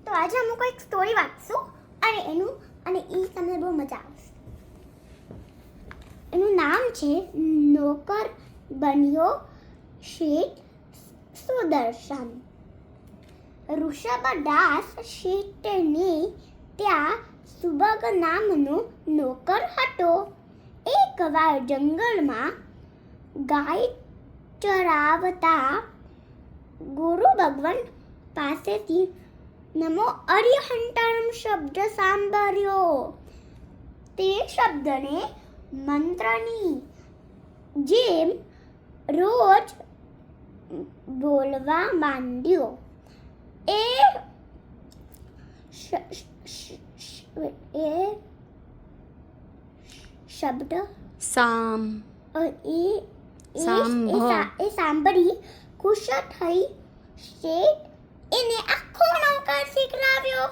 તો આજે અમુક એક સ્ટોરી વાંચશું અને એ તમને બહુ મજા આવશે. એનું નામ છે નોકર બન્યો શેઠ સુદર્શન. ઋષભદાસ શેઠને ત્યાં સુબગ નામનો નોકર હતો. એકવાર જંગલમાં ગાય ચરાવતા ગુરુ ભગવાન પાસેથી નમો અરિહંતમ શબ્દ સાંભળ્યો. તે શબ્દને મંત્રની જેમ રોજ બોલવા માંડ્યો. એ શબ્દ સાંભળી ખુશ થઈ શેઠ એને આખો નૌકાર શીખવાડ્યો.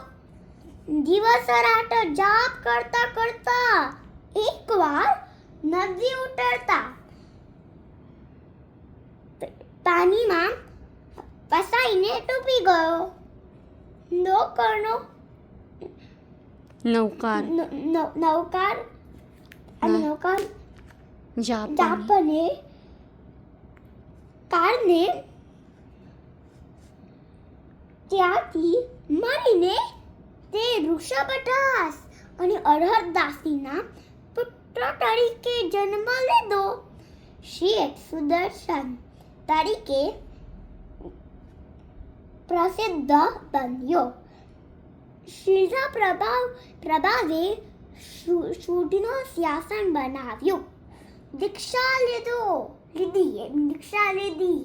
દિવસ રાત જાપ કરતા કરતા એકવાર નદી ઉતરતા પાણીમાં ફસાઈને ડૂબી ગયો. નૌકાર જાપને કારણે ત્યાંથી મરીને તે ઋષભદાસ અને અરહતદાસીના પુત્ર તરીકે જન્મ લીધો. શેઠ સુદર્શન તરીકે પ્રસિદ્ધ બન્યો. શ્રીના પ્રભાવે શુદ્ધનો શાસન બનાવ્યું. દીક્ષા લીધી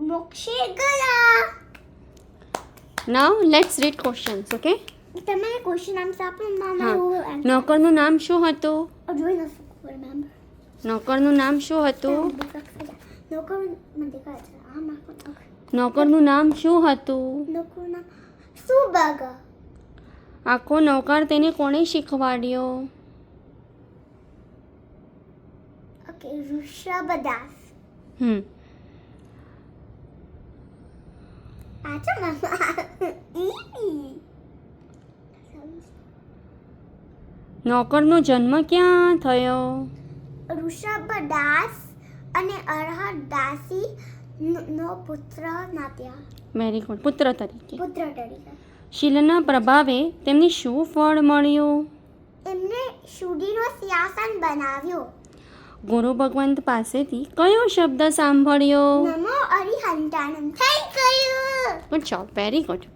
મોક્ષે ગયા. Now let's read questions, okay? તમે ક્વેશ્ચન આન્સર આપો. નોકરનું નામ શું હતું? જોઈ ન શકું રિમેમ્બર. નોકરનું નામ શું હતું? નોકર નોકરનું નામ શું હતું? નોકરનું નામ સુબગ. આખો નૌકાર તેને કોણે શીખવાડ્યો? ઓકે, ઋષભદાસ. નોકરનો જન્મ ક્યાં થયો? ઋષભદાસ અને અરહતદાસી નો પુત્ર નાત્યા. Very good. પુત્ર તરીકે. શીલના પ્રભાવે તેમને શું ફળ મળ્યું? એમને શુદ્ધિનો શાસન બનાવ્યો. ગુરુ ભગવાન પાસેથી કયો શબ્દ સાંભળ્યો? નમો અરિહંતાનમ. થઈ ગયું. Good job. Very good.